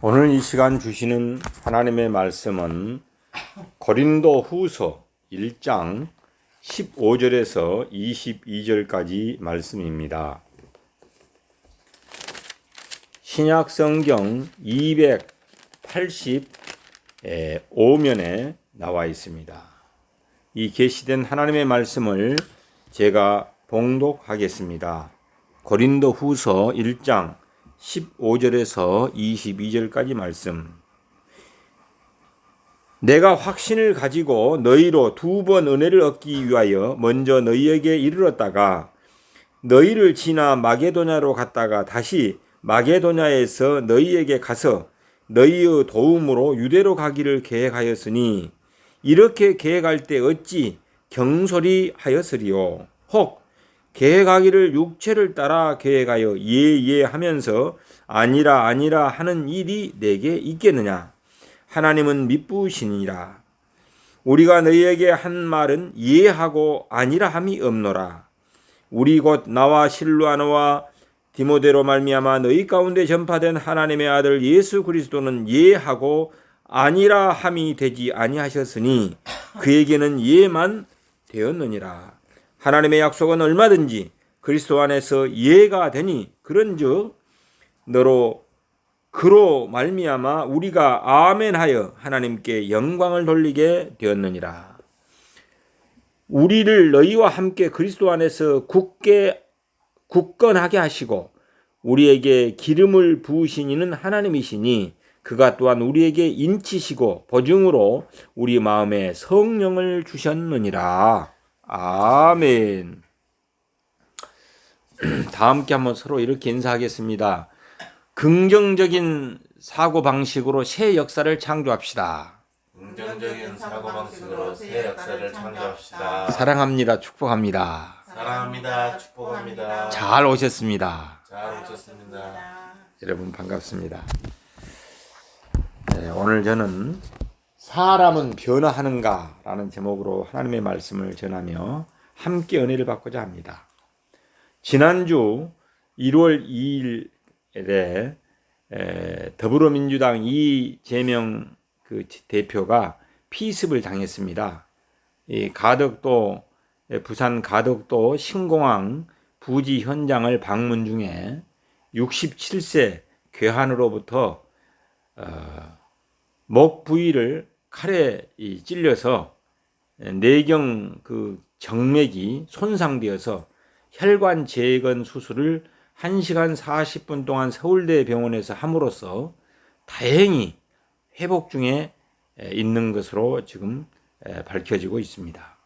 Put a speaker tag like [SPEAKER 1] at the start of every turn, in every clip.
[SPEAKER 1] 오늘 이 시간 주시는 하나님의 말씀은 고린도 후서 1장 15절에서 22절까지 말씀입니다. 신약 성경 285면에 나와 있습니다. 이 계시된 하나님의 말씀을 제가 봉독하겠습니다. 고린도 후서 1장 15절에서 22절까지 말씀. 내가 확신을 가지고 너희로 2번 은혜를 얻기 위하여 먼저 너희에게 이르렀다가 너희를 지나 마게도냐로 갔다가 다시 마게도냐에서 너희에게 가서 너희의 도움으로 유대로 가기를 계획하였으니 이렇게 계획할 때 어찌 경솔히 하였으리요. 혹 계획하기를 육체를 따라 계획하여 예 하면서 아니라 하는 일이 내게 있겠느냐. 하나님은 미쁘시니라. 우리가 너희에게 한 말은 예하고 아니라 함이 없노라. 우리 곧 나와 실루아노와 디모데로 말미암아 너희 가운데 전파된 하나님의 아들 예수 그리스도는 예하고 아니라 함이 되지 아니하셨으니 그에게는 예만 되었느니라. 하나님의 약속은 얼마든지 그리스도 안에서 예가 되니 그런즉 너로 그로 말미암아 우리가 아멘하여 하나님께 영광을 돌리게 되었느니라. 우리를 너희와 함께 그리스도 안에서 굳건하게 하시고 우리에게 기름을 부으신 이는 하나님이시니 그가 또한 우리에게 인치시고 보증으로 우리 마음에 성령을 주셨느니라. 아멘. 다 함께 한번 서로 이렇게 인사하겠습니다. 긍정적인 사고방식으로 새 역사를 창조합시다.
[SPEAKER 2] 긍정적인 사고방식으로 새 역사를 창조합시다.
[SPEAKER 1] 사랑합니다. 축복합니다.
[SPEAKER 2] 사랑합니다. 축복합니다.
[SPEAKER 1] 잘 오셨습니다.
[SPEAKER 2] 잘 오셨습니다.
[SPEAKER 1] 여러분 반갑습니다. 네, 오늘 저는 사람은 변화하는가 라는 제목으로 하나님의 말씀을 전하며 함께 은혜를 받고자 합니다. 지난주 1월 2일에 더불어민주당 이재명 그 대표가 피습을 당했습니다. 이 가덕도 부산 가덕도 신공항 부지 현장을 방문 중에 67세 괴한으로부터 목 부위를 칼에 찔려서 내경 그 정맥이 손상되어서 혈관 재건 수술을 1시간 40분 동안 서울대 병원에서 함으로써 다행히 회복 중에 있는 것으로 지금 밝혀지고 있습니다.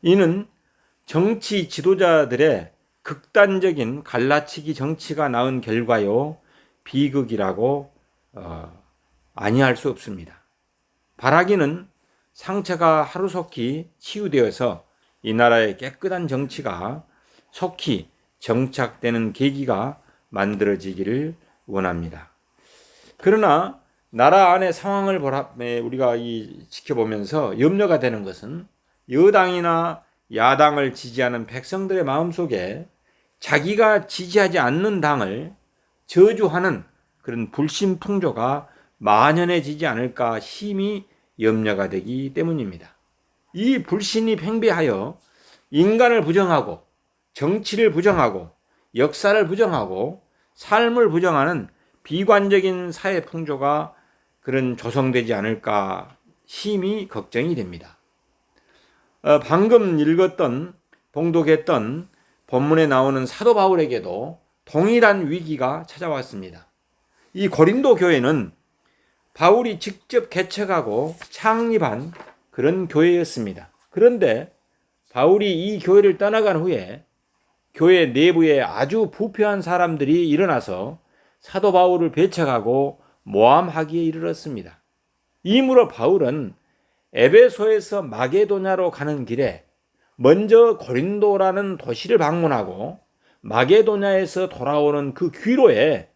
[SPEAKER 1] 이는 정치 지도자들의 극단적인 갈라치기 정치가 낳은 결과요 비극이라고 아니할 수 없습니다. 바라기는 상처가 하루속히 치유되어서 이 나라의 깨끗한 정치가 속히 정착되는 계기가 만들어지기를 원합니다. 그러나 나라 안의 상황을 우리가 지켜보면서 염려가 되는 것은 여당이나 야당을 지지하는 백성들의 마음속에 자기가 지지하지 않는 당을 저주하는 그런 불신풍조가 만연해지지 않을까 심히 염려가 되기 때문입니다. 이 불신이 팽배하여 인간을 부정하고 정치를 부정하고 역사를 부정하고 삶을 부정하는 비관적인 사회 풍조가 그런 조성되지 않을까 심히 걱정이 됩니다. 방금 읽었던 봉독했던 본문에 나오는 사도 바울에게도 동일한 위기가 찾아왔습니다. 이 고린도 교회는 바울이 직접 개척하고 창립한 그런 교회였습니다. 그런데 바울이 이 교회를 떠나간 후에 교회 내부에 아주 부패한 사람들이 일어나서 사도 바울을 배척하고 모함하기에 이르렀습니다. 이므로 바울은 에베소에서 마게도냐로 가는 길에 먼저 고린도라는 도시를 방문하고 마게도냐에서 돌아오는 그 귀로에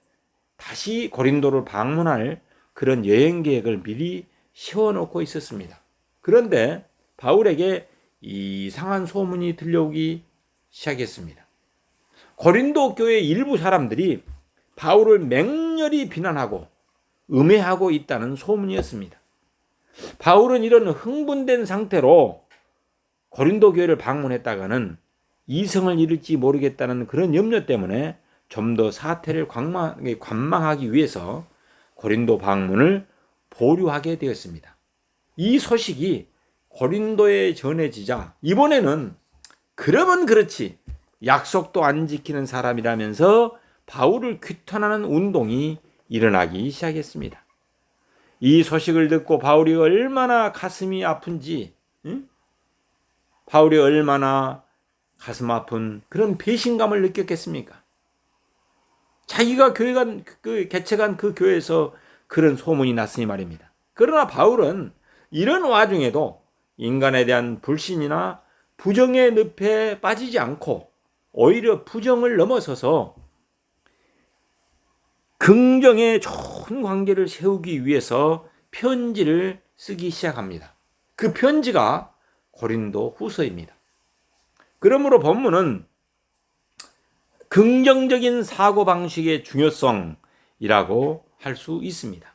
[SPEAKER 1] 다시 고린도를 방문할 그런 여행 계획을 미리 세워놓고 있었습니다. 그런데 바울에게 이상한 소문이 들려오기 시작했습니다. 고린도 교회 일부 사람들이 바울을 맹렬히 비난하고 음해하고 있다는 소문이었습니다. 바울은 이런 흥분된 상태로 고린도 교회를 방문했다가는 이성을 잃을지 모르겠다는 그런 염려 때문에 좀 더 사태를 관망하기 위해서 고린도 방문을 보류하게 되었습니다. 이 소식이 고린도에 전해지자 이번에는 그러면 그렇지 약속도 안 지키는 사람이라면서 바울을 규탄하는 운동이 일어나기 시작했습니다. 이 소식을 듣고 바울이 얼마나 가슴이 아픈지, 바울이 얼마나 가슴 아픈 그런 배신감을 느꼈겠습니까? 자기가 개척한 그 교회에서 그런 소문이 났으니 말입니다. 그러나 바울은 이런 와중에도 인간에 대한 불신이나 부정의 늪에 빠지지 않고 오히려 부정을 넘어서서 긍정의 좋은 관계를 세우기 위해서 편지를 쓰기 시작합니다. 그 편지가 고린도 후서입니다. 그러므로 본문은 긍정적인 사고방식의 중요성이라고 할 수 있습니다.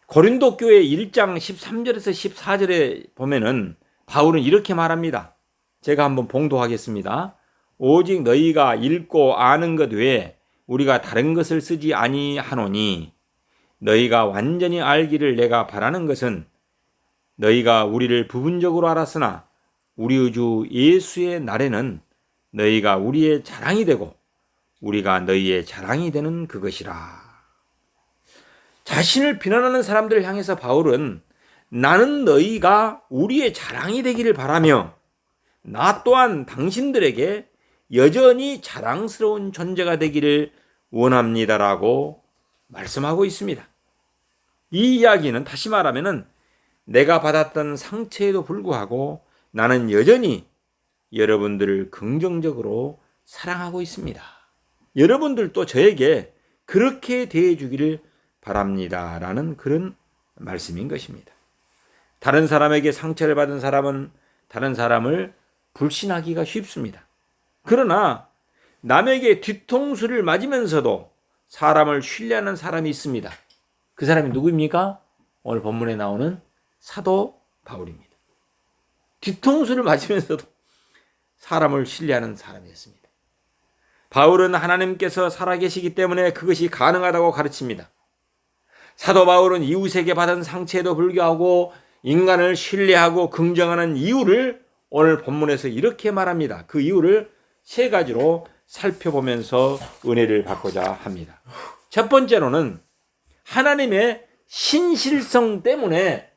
[SPEAKER 1] 고린도 교회 1장 13절에서 14절에 보면은 바울은 이렇게 말합니다. 제가 한번 봉독하겠습니다. 오직 너희가 읽고 아는 것 외에 우리가 다른 것을 쓰지 아니하노니 너희가 완전히 알기를 내가 바라는 것은 너희가 우리를 부분적으로 알았으나 우리의 주 예수의 날에는 너희가 우리의 자랑이 되고 우리가 너희의 자랑이 되는 그것이라. 자신을 비난하는 사람들을 향해서 바울은 나는 너희가 우리의 자랑이 되기를 바라며 나 또한 당신들에게 여전히 자랑스러운 존재가 되기를 원합니다라고 말씀하고 있습니다. 이 이야기는 다시 말하면 내가 받았던 상처에도 불구하고 나는 여전히 여러분들을 긍정적으로 사랑하고 있습니다. 여러분들도 저에게 그렇게 대해주기를 바랍니다. 라는 그런 말씀인 것입니다. 다른 사람에게 상처를 받은 사람은 다른 사람을 불신하기가 쉽습니다. 그러나 남에게 뒤통수를 맞으면서도 사람을 신뢰하는 사람이 있습니다. 그 사람이 누구입니까? 오늘 본문에 나오는 사도 바울입니다. 뒤통수를 맞으면서도 사람을 신뢰하는 사람이었습니다. 바울은 하나님께서 살아계시기 때문에 그것이 가능하다고 가르칩니다. 사도 바울은 이웃에게 받은 상처에도 불구하고 인간을 신뢰하고 긍정하는 이유를 오늘 본문에서 이렇게 말합니다. 그 이유를 세 가지로 살펴보면서 은혜를 받고자 합니다. 첫 번째로는 하나님의 신실성 때문에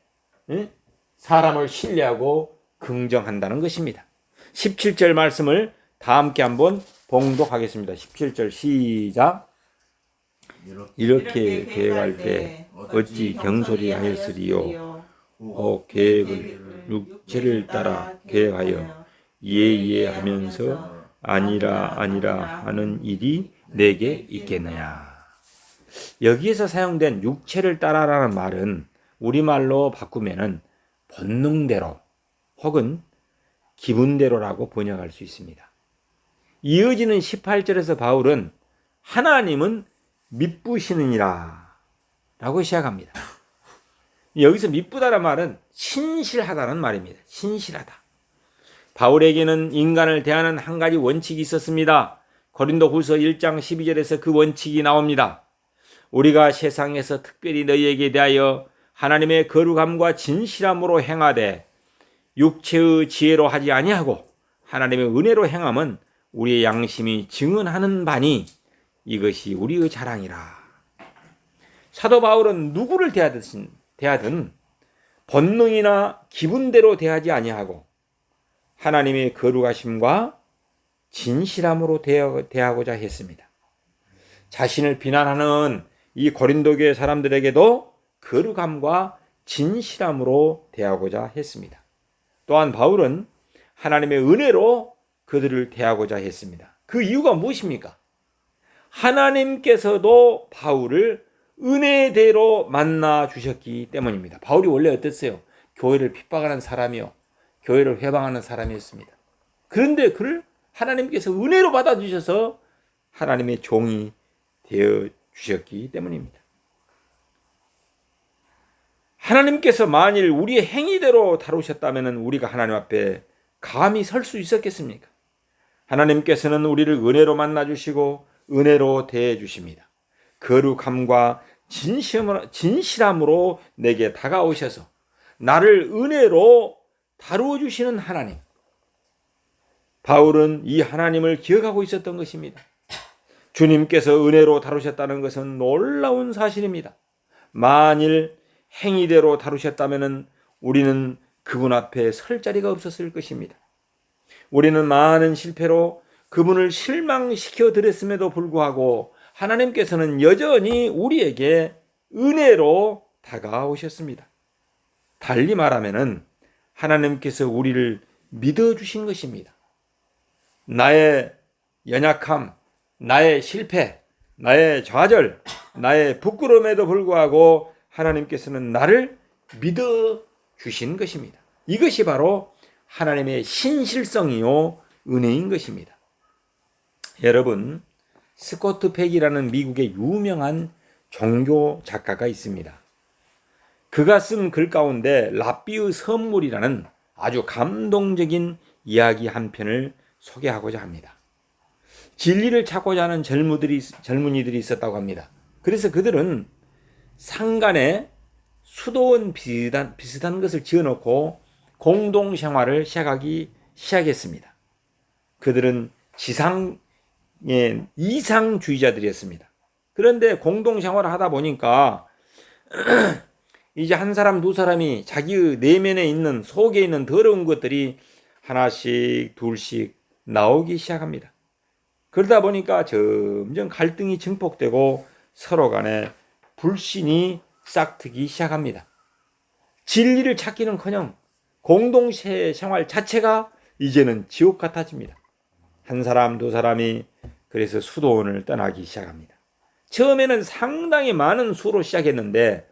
[SPEAKER 1] 사람을 신뢰하고 긍정한다는 것입니다. 17절 말씀을 다 함께 한번 봉독하겠습니다. 17절 시작. 이렇게 계획할 때 어찌 경솔이하였으리요. 계획을 육체를 따라 계획하여 예하면서 아니라 하는 일이 내게 있겠느냐. 여기에서 사용된 육체를 따라라는 말은 우리말로 바꾸면은 본능대로 혹은 기분대로라고 번역할 수 있습니다. 이어지는 18절에서 바울은 하나님은 미쁘시느니라 라고 시작합니다. 여기서 미쁘다는 말은 신실하다는 말입니다. 신실하다. 바울에게는 인간을 대하는 한 가지 원칙이 있었습니다. 고린도후서 1장 12절에서 그 원칙이 나옵니다. 우리가 세상에서 특별히 너희에게 대하여 하나님의 거룩함과 진실함으로 행하되 육체의 지혜로 하지 아니하고 하나님의 은혜로 행함은 우리의 양심이 증언하는 바니 이것이 우리의 자랑이라. 사도 바울은 누구를 대하든 본능이나 기분대로 대하지 아니하고 하나님의 거룩하심과 진실함으로 대하고자 했습니다. 자신을 비난하는 이 고린도 교회 사람들에게도 거룩함과 진실함으로 대하고자 했습니다. 또한 바울은 하나님의 은혜로 그들을 대하고자 했습니다. 그 이유가 무엇입니까? 하나님께서도 바울을 은혜대로 만나 주셨기 때문입니다. 바울이 원래 어땠어요? 교회를 핍박하는 사람이요, 교회를 회방하는 사람이었습니다. 그런데 그를 하나님께서 은혜로 받아주셔서 하나님의 종이 되어 주셨기 때문입니다. 하나님께서 만일 우리의 행위대로 다루셨다면 우리가 하나님 앞에 감히 설 수 있었겠습니까? 하나님께서는 우리를 은혜로 만나주시고 은혜로 대해주십니다. 거룩함과 진실함으로 내게 다가오셔서 나를 은혜로 다루어 주시는 하나님. 바울은 이 하나님을 기억하고 있었던 것입니다. 주님께서 은혜로 다루셨다는 것은 놀라운 사실입니다. 만일 행위대로 다루셨다면 우리는 그분 앞에 설 자리가 없었을 것입니다. 우리는 많은 실패로 그분을 실망시켜 드렸음에도 불구하고 하나님께서는 여전히 우리에게 은혜로 다가오셨습니다. 달리 말하면 하나님께서 우리를 믿어주신 것입니다. 나의 연약함, 나의 실패, 나의 좌절, 나의 부끄러움에도 불구하고 하나님께서는 나를 믿어주신 것입니다. 이것이 바로 하나님의 신실성이요 은혜인 것입니다. 여러분, 스코트 팩이라는 미국의 유명한 종교 작가가 있습니다. 그가 쓴 글 가운데 랍비의 선물이라는 아주 감동적인 이야기 한 편을 소개하고자 합니다. 진리를 찾고자 하는 젊은이들이 있었다고 합니다. 그래서 그들은 상간에 수도원 비슷한 것을 지어놓고 공동생활을 시작하기 시작했습니다. 그들은 이상주의자들이었습니다. 그런데 공동생활을 하다 보니까 이제 한 사람 두 사람이 자기의 내면에 있는 속에 있는 더러운 것들이 하나씩 둘씩 나오기 시작합니다. 그러다 보니까 점점 갈등이 증폭되고 서로 간에 불신이 싹트기 시작합니다. 진리를 찾기는커녕 공동체 생활 자체가 이제는 지옥 같아집니다. 한 사람 두 사람이 그래서 수도원을 떠나기 시작합니다. 처음에는 상당히 많은 수로 시작했는데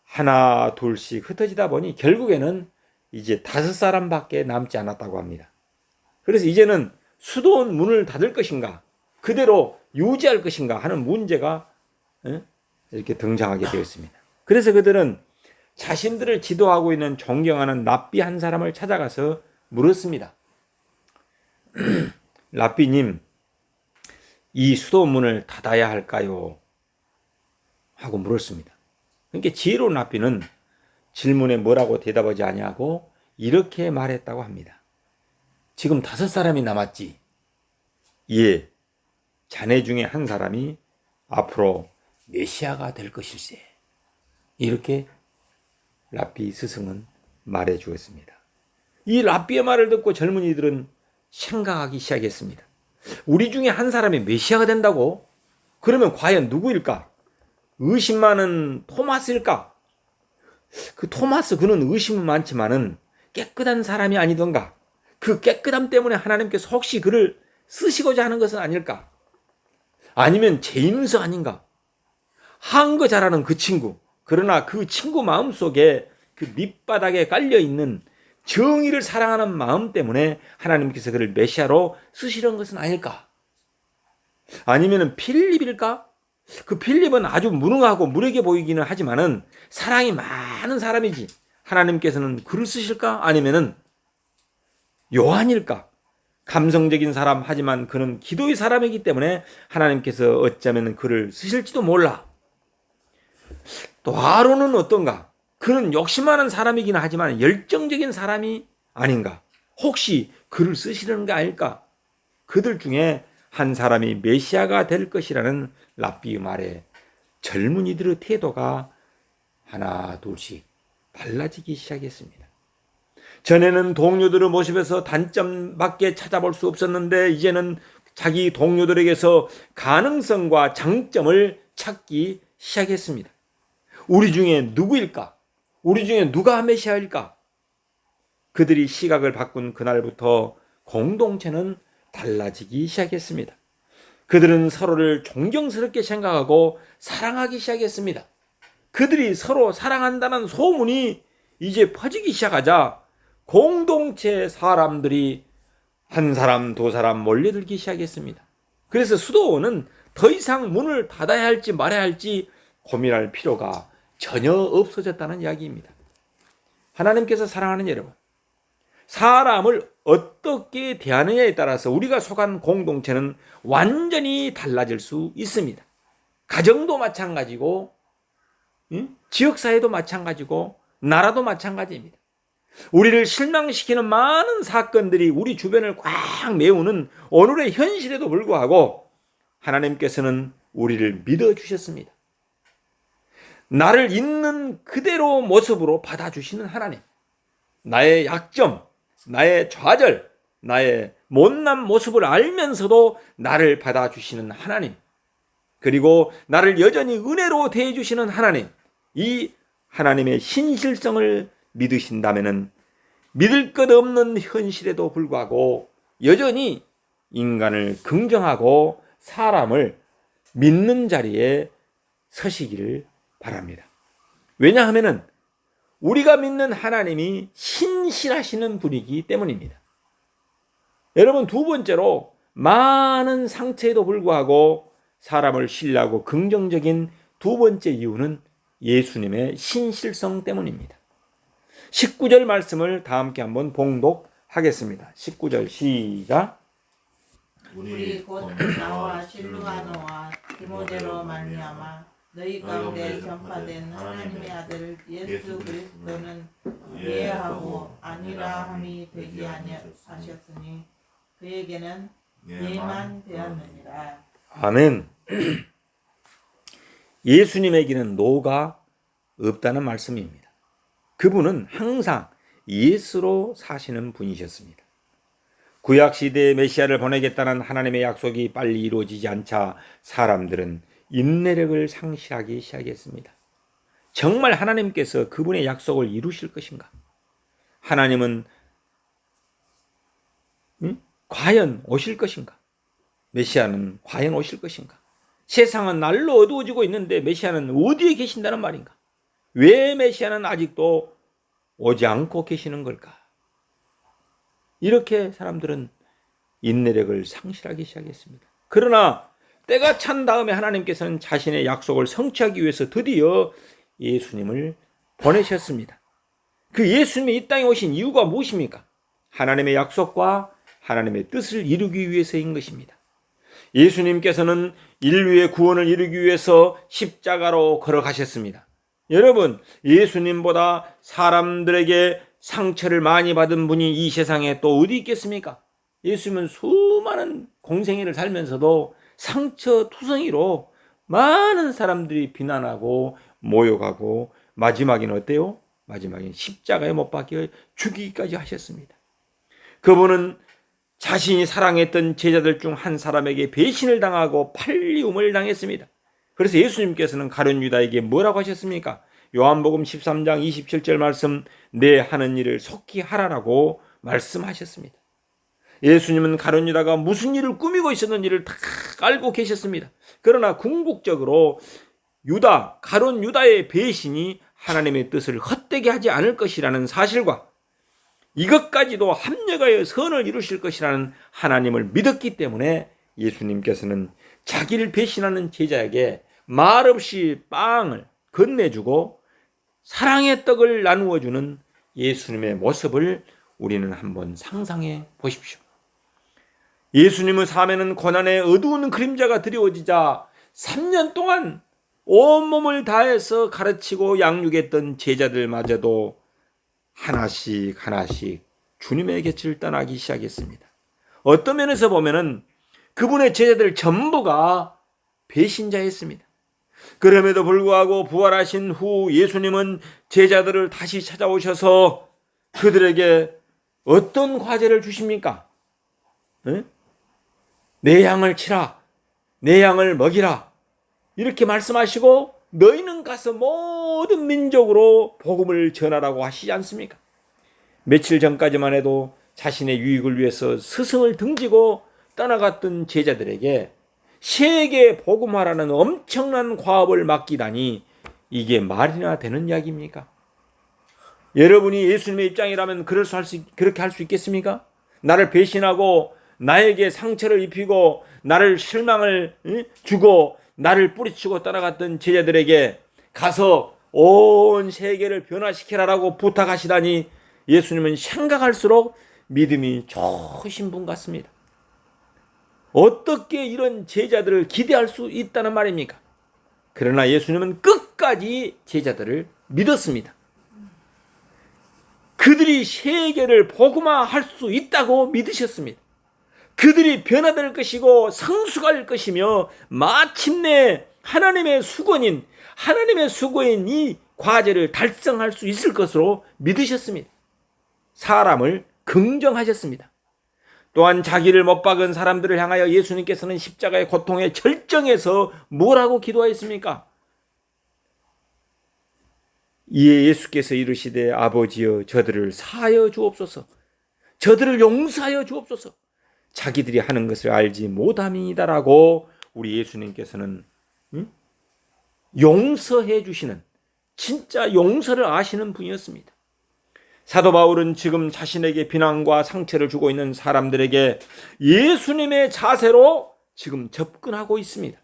[SPEAKER 1] 하나 둘씩 흩어지다 보니 결국에는 이제 5사람밖에 남지 않았다고 합니다. 그래서 이제는 수도원 문을 닫을 것인가 그대로 유지할 것인가 하는 문제가 이렇게 등장하게 되었습니다. 그래서 그들은 자신들을 지도하고 있는 존경하는 랍비 한 사람을 찾아가서 물었습니다. 랍비님, 이 수도원 문을 닫아야 할까요? 하고 물었습니다. 그러니까 지혜로운 랍비는 질문에 뭐라고 대답하지 아니하고 이렇게 말했다고 합니다. 지금 5사람이 남았지? 예, 자네 중에 한 사람이 앞으로 메시아가 될 것일세. 이렇게 랍비 스승은 말해 주었습니다. 이 랍비의 말을 듣고 젊은이들은 생각하기 시작했습니다. 우리 중에 한 사람이 메시아가 된다고? 그러면 과연 누구일까? 의심 많은 토마스일까? 그 토마스 그는 의심은 많지만은 깨끗한 사람이 아니던가? 그 깨끗함 때문에 하나님께서 혹시 그를 쓰시고자 하는 것은 아닐까? 아니면 제임스 아닌가? 한거 잘하는 그 친구. 그러나 그 친구 마음속에 그 밑바닥에 깔려있는 정의를 사랑하는 마음 때문에 하나님께서 그를 메시아로 쓰시려는 것은 아닐까? 아니면 필립일까? 그 필립은 아주 무능하고 무례게 보이기는 하지만은 사랑이 많은 사람이지. 하나님께서는 그를 쓰실까? 아니면은 요한일까? 감성적인 사람 하지만 그는 기도의 사람이기 때문에 하나님께서 어쩌면 그를 쓰실지도 몰라. 또 아론은 어떤가? 그는 욕심 많은 사람이긴 하지만 열정적인 사람이 아닌가? 혹시 그를 쓰시려는 게 아닐까? 그들 중에 한 사람이 메시아가 될 것이라는 랍비의 말에 젊은이들의 태도가 하나 둘씩 달라지기 시작했습니다. 전에는 동료들의 모습에서 단점밖에 찾아볼 수 없었는데 이제는 자기 동료들에게서 가능성과 장점을 찾기 시작했습니다. 우리 중에 누구일까? 우리 중에 누가 메시아일까? 그들이 시각을 바꾼 그날부터 공동체는 달라지기 시작했습니다. 그들은 서로를 존경스럽게 생각하고 사랑하기 시작했습니다. 그들이 서로 사랑한다는 소문이 이제 퍼지기 시작하자 공동체 사람들이 한 사람 두 사람 몰려들기 시작했습니다. 그래서 수도원은 더 이상 문을 닫아야 할지 말아야 할지 고민할 필요가 전혀 없어졌다는 이야기입니다. 하나님께서 사랑하는 여러분, 사람을 어떻게 대하느냐에 따라서 우리가 속한 공동체는 완전히 달라질 수 있습니다. 가정도 마찬가지고, 지역사회도 마찬가지고, 나라도 마찬가지입니다. 우리를 실망시키는 많은 사건들이 우리 주변을 꽉 메우는 오늘의 현실에도 불구하고 하나님께서는 우리를 믿어주셨습니다. 나를 있는 그대로 모습으로 받아주시는 하나님, 나의 약점, 나의 좌절, 나의 못난 모습을 알면서도 나를 받아주시는 하나님, 그리고 나를 여전히 은혜로 대해주시는 하나님, 이 하나님의 신실성을 믿으신다면 믿을 것 없는 현실에도 불구하고 여전히 인간을 긍정하고 사람을 믿는 자리에 서시기를 바랍니다. 왜냐하면 우리가 믿는 하나님이 신실하시는 분이기 때문입니다. 여러분, 두 번째로 많은 상처에도 불구하고 사람을 신뢰하고 긍정적인 두 번째 이유는 예수님의 신실성 때문입니다. 19절 말씀을 다 함께 한번 봉독하겠습니다. 19절 시작.
[SPEAKER 2] 우리 곧 나와 실루아노와 디모데로 말미암아 너희 가운데 전파된 하나님의 아들 예수 그리스도는 예하고 아니라 함이 되지 아니하셨으니 그에게는 예만 되었느니라.
[SPEAKER 1] 아멘. 예수님에게는 노가 없다는 말씀입니다. 그분은 항상 예수로 사시는 분이셨습니다. 구약시대에 메시아를 보내겠다는 하나님의 약속이 빨리 이루어지지 않자 사람들은 인내력을 상실하기 시작했습니다. 정말 하나님께서 그분의 약속을 이루실 것인가? 하나님은 과연 오실 것인가? 메시아는 과연 오실 것인가? 세상은 날로 어두워지고 있는데 메시아는 어디에 계신다는 말인가? 왜 메시아는 아직도 오지 않고 계시는 걸까? 이렇게 사람들은 인내력을 상실하기 시작했습니다. 그러나 때가 찬 다음에 하나님께서는 자신의 약속을 성취하기 위해서 드디어 예수님을 보내셨습니다. 그 예수님이 이 땅에 오신 이유가 무엇입니까? 하나님의 약속과 하나님의 뜻을 이루기 위해서인 것입니다. 예수님께서는 인류의 구원을 이루기 위해서 십자가로 걸어가셨습니다. 여러분, 예수님보다 사람들에게 상처를 많이 받은 분이 이 세상에 또 어디 있겠습니까? 예수님은 수많은 공생애를 살면서도 상처투성이로 많은 사람들이 비난하고 모욕하고 마지막에는 어때요? 마지막에는 십자가에 못 박혀 죽이기까지 하셨습니다. 그분은 자신이 사랑했던 제자들 중 한 사람에게 배신을 당하고 팔리움을 당했습니다. 그래서 예수님께서는 가룟 유다에게 뭐라고 하셨습니까? 요한복음 13장 27절 말씀, 내 하는 일을 속히 하라라고 말씀하셨습니다. 예수님은 가룟 유다가 무슨 일을 꾸미고 있었는지를 다 알고 계셨습니다. 그러나 궁극적으로 가룟 유다의 배신이 하나님의 뜻을 헛되게 하지 않을 것이라는 사실과 이것까지도 합력하여 선을 이루실 것이라는 하나님을 믿었기 때문에 예수님께서는 자기를 배신하는 제자에게 말없이 빵을 건네주고 사랑의 떡을 나누어주는 예수님의 모습을 우리는 한번 상상해 보십시오. 예수님의 삶에는 고난의 어두운 그림자가 드리워지자 3년 동안 온몸을 다해서 가르치고 양육했던 제자들마저도 하나씩 주님의 곁을 떠나기 시작했습니다. 어떤 면에서 보면은 그분의 제자들 전부가 배신자였습니다. 그럼에도 불구하고 부활하신 후 예수님은 제자들을 다시 찾아오셔서 그들에게 어떤 과제를 주십니까? 내 양을 치라, 내 양을 먹이라, 이렇게 말씀하시고 너희는 가서 모든 민족으로 복음을 전하라고 하시지 않습니까? 며칠 전까지만 해도 자신의 유익을 위해서 스승을 등지고 떠나갔던 제자들에게 세계 복음화라는 엄청난 과업을 맡기다니 이게 말이나 되는 이야기입니까? 여러분이 예수님의 입장이라면 그렇게 할 수 있겠습니까? 나를 배신하고 나에게 상처를 입히고 나를 실망을 주고 나를 뿌리치고 떠나갔던 제자들에게 가서 온 세계를 변화시키라라고 부탁하시다니 예수님은 생각할수록 믿음이 좋으신 분 같습니다. 어떻게 이런 제자들을 기대할 수 있다는 말입니까? 그러나 예수님은 끝까지 제자들을 믿었습니다. 그들이 세계를 복음화할 수 있다고 믿으셨습니다. 그들이 변화될 것이고 성숙할 것이며 마침내 하나님의 수고인 이 과제를 달성할 수 있을 것으로 믿으셨습니다. 사람을 긍정하셨습니다. 또한 자기를 못 박은 사람들을 향하여 예수님께서는 십자가의 고통의 절정에서 뭐라고 기도하였습니까? 이에 예수께서 이르시되 아버지여 저들을 사하여 주옵소서. 저들을 용서하여 주옵소서. 자기들이 하는 것을 알지 못함이니다라고 우리 예수님께서는 용서해 주시는, 진짜 용서를 아시는 분이었습니다. 사도 바울은 지금 자신에게 비난과 상처를 주고 있는 사람들에게 예수님의 자세로 지금 접근하고 있습니다.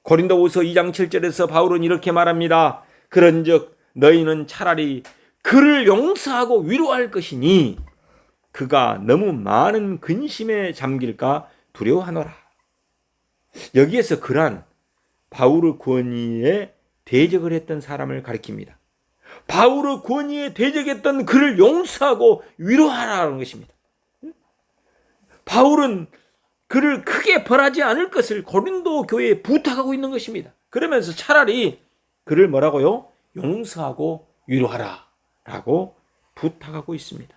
[SPEAKER 1] 고린도후서 2장 7절에서 바울은 이렇게 말합니다. 그런즉 너희는 차라리 그를 용서하고 위로할 것이니 그가 너무 많은 근심에 잠길까 두려워하노라. 여기에서 그란 바울의 권위에 대적을 했던 사람을 가리킵니다. 바울의 권위에 대적했던 그를 용서하고 위로하라는 것입니다. 바울은 그를 크게 벌하지 않을 것을 고린도 교회에 부탁하고 있는 것입니다. 그러면서 차라리 그를 뭐라고요? 용서하고 위로하라 라고 부탁하고 있습니다.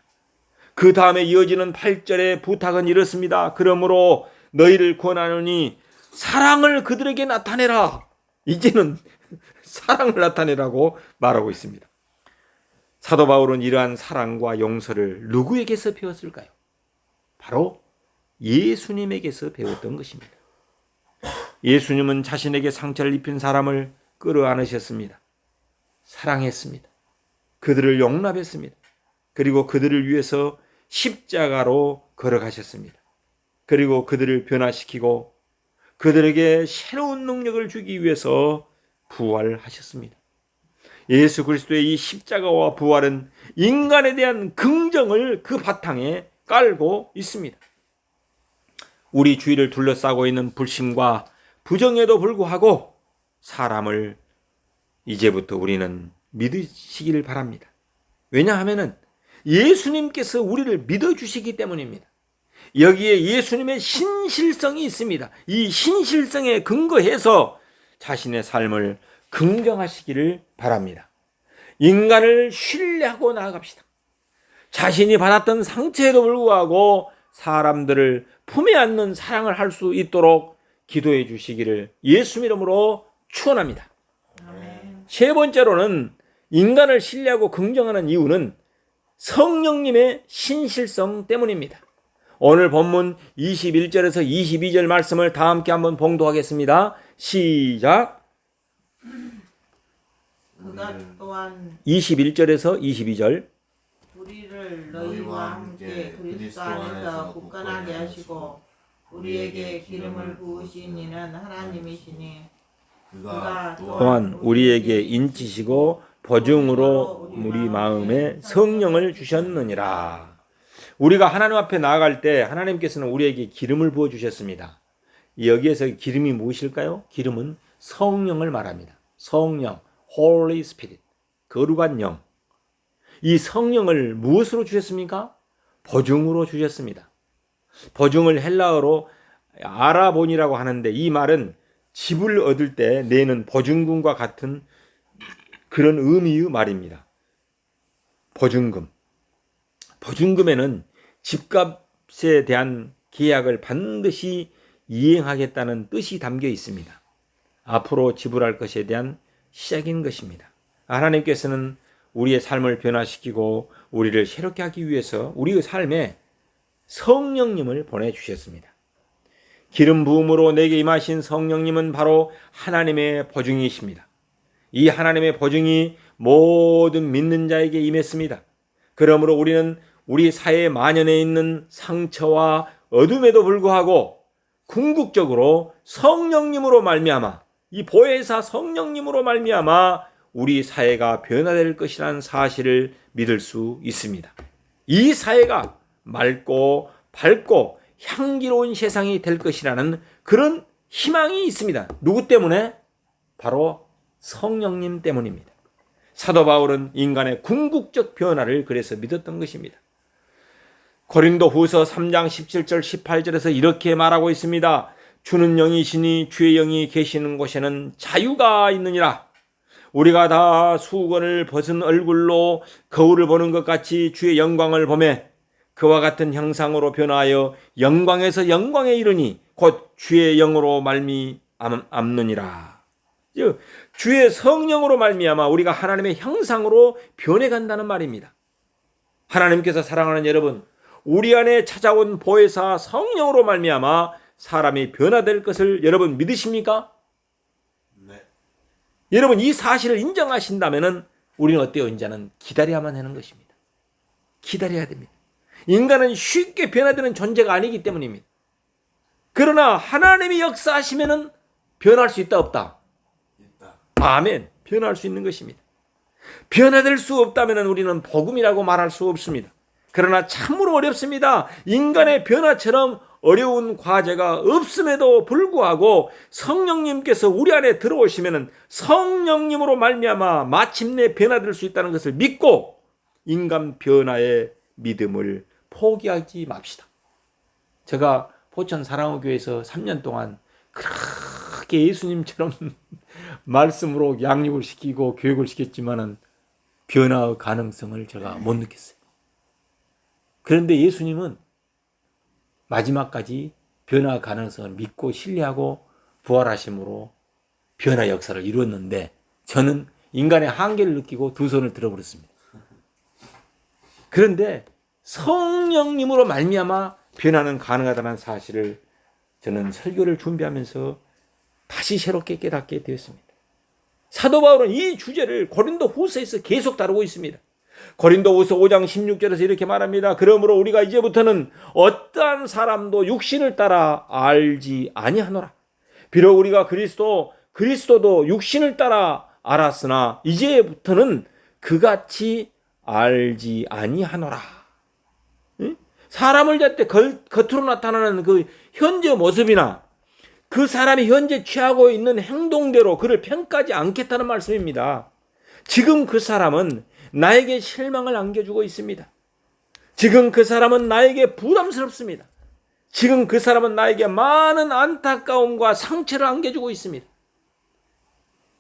[SPEAKER 1] 그 다음에 이어지는 8절의 부탁은 이렇습니다. 그러므로 너희를 권하노니 사랑을 그들에게 나타내라. 이제는 사랑을 나타내라고 말하고 있습니다. 사도 바울은 이러한 사랑과 용서를 누구에게서 배웠을까요? 바로 예수님에게서 배웠던 것입니다. 예수님은 자신에게 상처를 입힌 사람을 끌어안으셨습니다. 사랑했습니다. 그들을 용납했습니다. 그리고 그들을 위해서 십자가로 걸어가셨습니다. 그리고 그들을 변화시키고 그들에게 새로운 능력을 주기 위해서 부활하셨습니다. 예수 그리스도의 이 십자가와 부활은 인간에 대한 긍정을 그 바탕에 깔고 있습니다. 우리 주위를 둘러싸고 있는 불신과 부정에도 불구하고 사람을 이제부터 우리는 믿으시기를 바랍니다. 왜냐하면 예수님께서 우리를 믿어주시기 때문입니다. 여기에 예수님의 신실성이 있습니다. 이 신실성에 근거해서 자신의 삶을 긍정하시기를 바랍니다. 인간을 신뢰하고 나아갑시다. 자신이 받았던 상처에도 불구하고 사람들을 품에 안는 사랑을 할 수 있도록 기도해 주시기를 예수 이름으로 축원합니다. 세 번째로는 인간을 신뢰하고 긍정하는 이유는 성령님의 신실성 때문입니다. 오늘 본문 21절에서 22절 말씀을 다 함께 한번 봉독하겠습니다. 시작.
[SPEAKER 2] 그가 또한
[SPEAKER 1] 21절에서 22절.
[SPEAKER 2] 우리를 너희와 함께 그리스도 안에서 굳건하게 하시고 우리에게 기름을 부으신 이는 하나님이시니 그가
[SPEAKER 1] 또한 우리에게 인치시고 보증으로 우리 마음에 성령을 주셨느니라. 우리가 하나님 앞에 나아갈 때 하나님께서는 우리에게 기름을 부어 주셨습니다. 여기에서 기름이 무엇일까요? 기름은 성령을 말합니다. 성령, Holy Spirit, 거룩한 영. 이 성령을 무엇으로 주셨습니까? 보증으로 주셨습니다. 보증을 헬라어로 아라본이라고 하는데 이 말은 집을 얻을 때 내는 보증금과 같은 그런 의미의 말입니다. 보증금. 보증금에는 집값에 대한 계약을 반드시 이행하겠다는 뜻이 담겨 있습니다. 앞으로 지불할 것에 대한 시작인 것입니다. 하나님께서는 우리의 삶을 변화시키고 우리를 새롭게 하기 위해서 우리의 삶에 성령님을 보내주셨습니다. 기름 부음으로 내게 임하신 성령님은 바로 하나님의 보증이십니다. 이 하나님의 보증이 모든 믿는 자에게 임했습니다. 그러므로 우리는 우리 사회에 만연해 있는 상처와 어둠에도 불구하고 궁극적으로 성령님으로 말미암아, 이 보혜사 성령님으로 말미암아 우리 사회가 변화될 것이라는 사실을 믿을 수 있습니다. 이 사회가 맑고 밝고 향기로운 세상이 될 것이라는 그런 희망이 있습니다. 누구 때문에? 바로 성령님 때문입니다. 사도 바울은 인간의 궁극적 변화를 그래서 믿었던 것입니다. 고린도후서 3장 17절 18절에서 이렇게 말하고 있습니다. 주는 영이시니 주의 영이 계시는 곳에는 자유가 있느니라. 우리가 다 수건을 벗은 얼굴로 거울을 보는 것 같이 주의 영광을 보매 그와 같은 형상으로 변화하여 영광에서 영광에 이르니 곧 주의 영으로 말미암느니라. 즉 주의 성령으로 말미암아 우리가 하나님의 형상으로 변해간다는 말입니다. 하나님께서 사랑하는 여러분, 우리 안에 찾아온 보혜사 성령으로 말미암아 사람이 변화될 것을 여러분 믿으십니까?
[SPEAKER 3] 네.
[SPEAKER 1] 여러분 이 사실을 인정하신다면 우리는 어때요? 이제는 기다려야만 하는 것입니다. 기다려야 됩니다. 인간은 쉽게 변화되는 존재가 아니기 때문입니다. 그러나 하나님이 역사하시면 변할 수 있다 없다?
[SPEAKER 3] 있다.
[SPEAKER 1] 아멘. 변할 수 있는 것입니다. 변화될 수 없다면 우리는 복음이라고 말할 수 없습니다. 그러나 참으로 어렵습니다. 인간의 변화처럼 어려운 과제가 없음에도 불구하고 성령님께서 우리 안에 들어오시면 성령님으로 말미암아 마침내 변화될 수 있다는 것을 믿고 인간 변화의 믿음을 포기하지 맙시다. 제가 포천 사랑호교회에서 3년 동안 그렇게 예수님처럼 말씀으로 양육을 시키고 교육을 시켰지만은 변화의 가능성을 제가 못 느꼈어요. 그런데 예수님은 마지막까지 변화 가능성을 믿고 신뢰하고 부활하심으로 변화 역사를 이루었는데 저는 인간의 한계를 느끼고 두 손을 들어버렸습니다. 그런데 성령님으로 말미암아 변화는 가능하다는 사실을 저는 설교를 준비하면서 다시 새롭게 깨닫게 되었습니다. 사도 바울은 이 주제를 고린도후서에서 계속 다루고 있습니다. 고린도후서 5장 16절에서 이렇게 말합니다. 그러므로 우리가 이제부터는 어떠한 사람도 육신을 따라 알지 아니하노라. 비록 우리가 그리스도도 육신을 따라 알았으나 이제부터는 그같이 알지 아니하노라. 사람을 볼 때 겉으로 나타나는 그 현재 모습이나 그 사람이 현재 취하고 있는 행동대로 그를 평가하지 않겠다는 말씀입니다. 지금 그 사람은 나에게 실망을 안겨주고 있습니다. 지금 그 사람은 나에게 부담스럽습니다. 지금 그 사람은 나에게 많은 안타까움과 상처를 안겨주고 있습니다.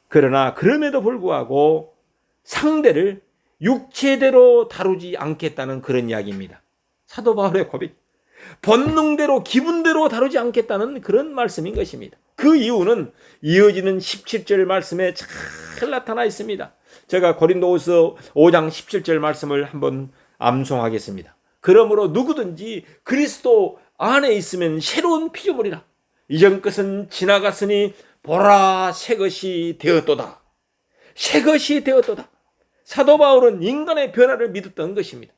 [SPEAKER 1] 그러나 그럼에도 불구하고 상대를 육체대로 다루지 않겠다는 그런 이야기입니다. 사도 바울의 고백. 본능대로 기분대로 다루지 않겠다는 그런 말씀인 것입니다. 그 이유는 이어지는 17절 말씀에 잘 나타나 있습니다. 제가 고린도후서 5장 17절 말씀을 한번 암송하겠습니다. 그러므로 누구든지 그리스도 안에 있으면 새로운 피조물이라. 이전 것은 지나갔으니 보라 새 것이 되었도다. 새 것이 되었도다. 사도 바울은 인간의 변화를 믿었던 것입니다.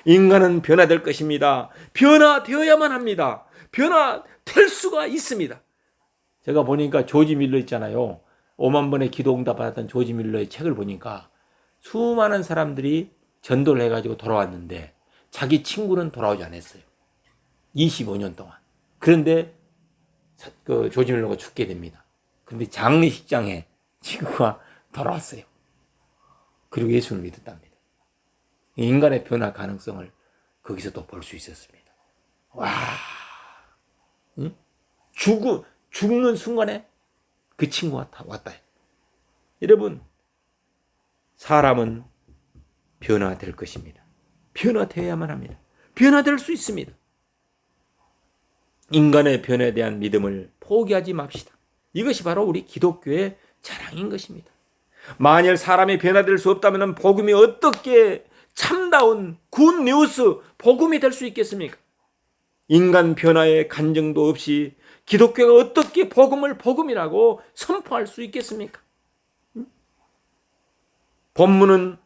[SPEAKER 1] 인간은 변화될 것입니다. 변화되어야만 합니다. 변화될 수가 있습니다. 제가 보니까 조지 밀러 있잖아요. 5만 번의 기도 응답 받았던 조지 밀러의 책을 보니까 수많은 사람들이 전도를 해가지고 돌아왔는데 자기 친구는 돌아오지 않았어요. 25년 동안. 그런데 그 조지 밀러가 죽게 됩니다. 그런데 장례식장에 친구가 돌아왔어요. 그리고 예수를 믿었답니다. 인간의 변화 가능성을 거기서 또 볼 수 있었습니다. 와, 응? 죽는 순간에 그 친구가 다 왔다. 여러분, 사람은 변화될 것입니다. 변화되어야만 합니다. 변화될 수 있습니다. 인간의 변화에 대한 믿음을 포기하지 맙시다. 이것이 바로 우리 기독교의 자랑인 것입니다. 만일 사람이 변화될 수 없다면 복음이 어떻게 참다운 굿 뉴스 복음이 될 수 있겠습니까? 인간 변화의 간증도 없이 기독교가 어떻게 복음을 복음이라고 선포할 수 있겠습니까? 본문은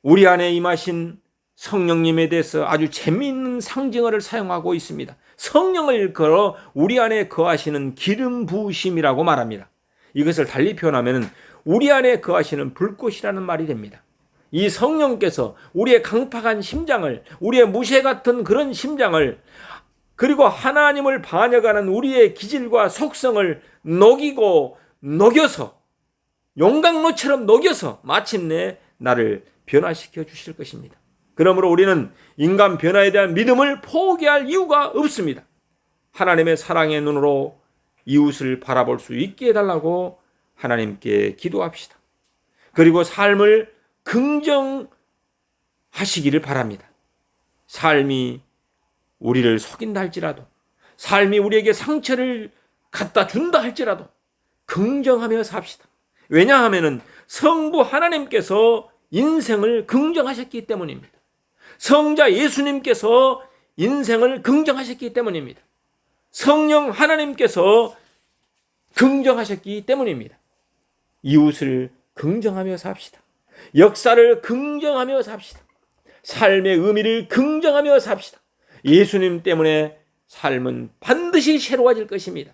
[SPEAKER 1] 우리 안에 임하신 성령님에 대해서 아주 재미있는 상징어를 사용하고 있습니다. 성령을 걸어 우리 안에 거하시는 기름 부으심이라고 말합니다. 이것을 달리 표현하면 우리 안에 거하시는 불꽃이라는 말이 됩니다. 이 성령께서 우리의 강팍한 심장을, 우리의 무쇠 같은 그런 심장을, 그리고 하나님을 반역하는 우리의 기질과 속성을 녹이고 녹여서, 용광로처럼 녹여서 마침내 나를 변화시켜 주실 것입니다. 그러므로 우리는 인간 변화에 대한 믿음을 포기할 이유가 없습니다. 하나님의 사랑의 눈으로 이웃을 바라볼 수 있게 해달라고 하나님께 기도합시다. 그리고 삶을 긍정하시기를 바랍니다. 삶이 우리를 속인다 할지라도, 삶이 우리에게 상처를 갖다 준다 할지라도 긍정하며 삽시다. 왜냐하면 성부 하나님께서 인생을 긍정하셨기 때문입니다. 성자 예수님께서 인생을 긍정하셨기 때문입니다. 성령 하나님께서 긍정하셨기 때문입니다. 이웃을 긍정하며 삽시다. 역사를 긍정하며 삽시다. 삶의 의미를 긍정하며 삽시다. 예수님 때문에 삶은 반드시 새로워질 것입니다.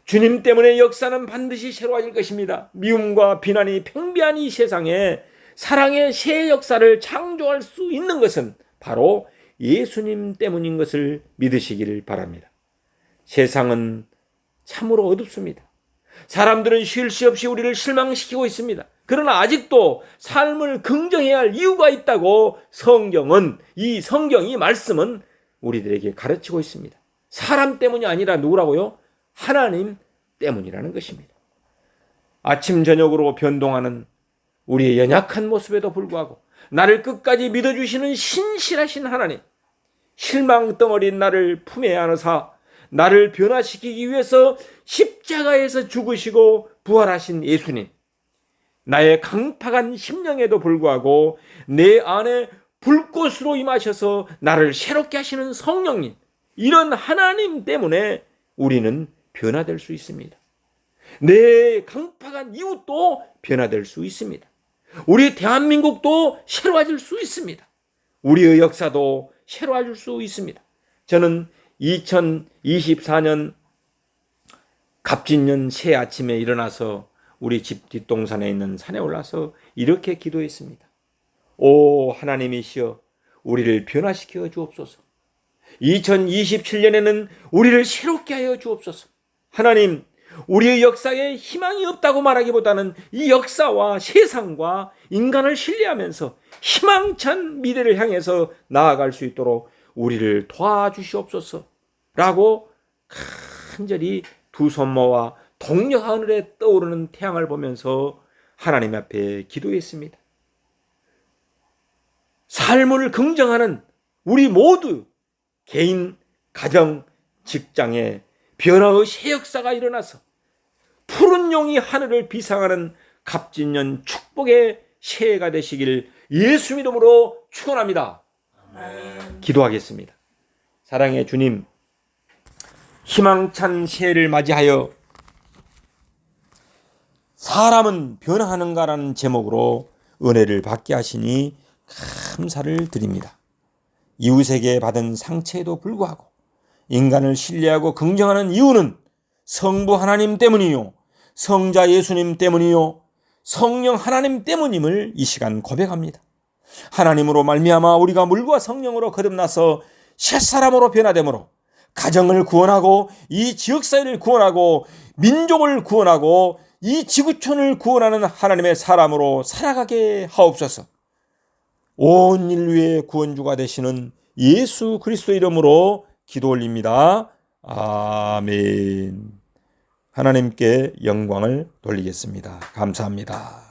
[SPEAKER 1] 주님 때문에 역사는 반드시 새로워질 것입니다. 미움과 비난이 팽배한 이 세상에 사랑의 새 역사를 창조할 수 있는 것은 바로 예수님 때문인 것을 믿으시기를 바랍니다. 세상은 참으로 어둡습니다. 사람들은 쉴 새 없이 우리를 실망시키고 있습니다. 그러나 아직도 삶을 긍정해야 할 이유가 있다고 이 성경이 말씀은 우리들에게 가르치고 있습니다. 사람 때문이 아니라 누구라고요? 하나님 때문이라는 것입니다. 아침 저녁으로 변동하는 우리의 연약한 모습에도 불구하고 나를 끝까지 믿어주시는 신실하신 하나님, 실망 덩어리인 나를 품에 안으사 나를 변화시키기 위해서 십자가에서 죽으시고 부활하신 예수님, 나의 강팍한 심령에도 불구하고 내 안에 불꽃으로 임하셔서 나를 새롭게 하시는 성령님, 이런 하나님 때문에 우리는 변화될 수 있습니다. 내 강팍한 이웃도 변화될 수 있습니다. 우리 대한민국도 새로워질 수 있습니다. 우리의 역사도 새로워질 수 있습니다. 저는 2024년 갑진년 새 아침에 일어나서 우리 집 뒷동산에 있는 산에 올라서 이렇게 기도했습니다. 오 하나님이시여, 우리를 변화시켜 주옵소서. 2027년에는 우리를 새롭게 하여 주옵소서. 하나님, 우리의 역사에 희망이 없다고 말하기보다는 이 역사와 세상과 인간을 신뢰하면서 희망찬 미래를 향해서 나아갈 수 있도록 우리를 도와주시옵소서 라고 간절히 두 손 모아 동력 하늘에 떠오르는 태양을 보면서 하나님 앞에 기도했습니다. 삶을 긍정하는 우리 모두 개인, 가정, 직장에 변화의 새 역사가 일어나서 푸른 용이 하늘을 비상하는 갑진년 축복의 새해가 되시길 예수 이름으로 축원합니다.
[SPEAKER 2] 아멘.
[SPEAKER 1] 기도하겠습니다. 사랑의 주님, 희망찬 새해를 맞이하여 사람은 변화하는가라는 제목으로 은혜를 받게 하시니 감사를 드립니다. 이웃에게 받은 상처에도 불구하고 인간을 신뢰하고 긍정하는 이유는 성부 하나님 때문이요, 성자 예수님 때문이요, 성령 하나님 때문임을 이 시간 고백합니다. 하나님으로 말미암아 우리가 물과 성령으로 거듭나서 새사람으로 변화되므로 가정을 구원하고 이 지역사회를 구원하고 민족을 구원하고 이 지구촌을 구원하는 하나님의 사람으로 살아가게 하옵소서. 온 인류의 구원주가 되시는 예수 그리스도 이름으로 기도 올립니다. 아멘. 하나님께 영광을 돌리겠습니다. 감사합니다.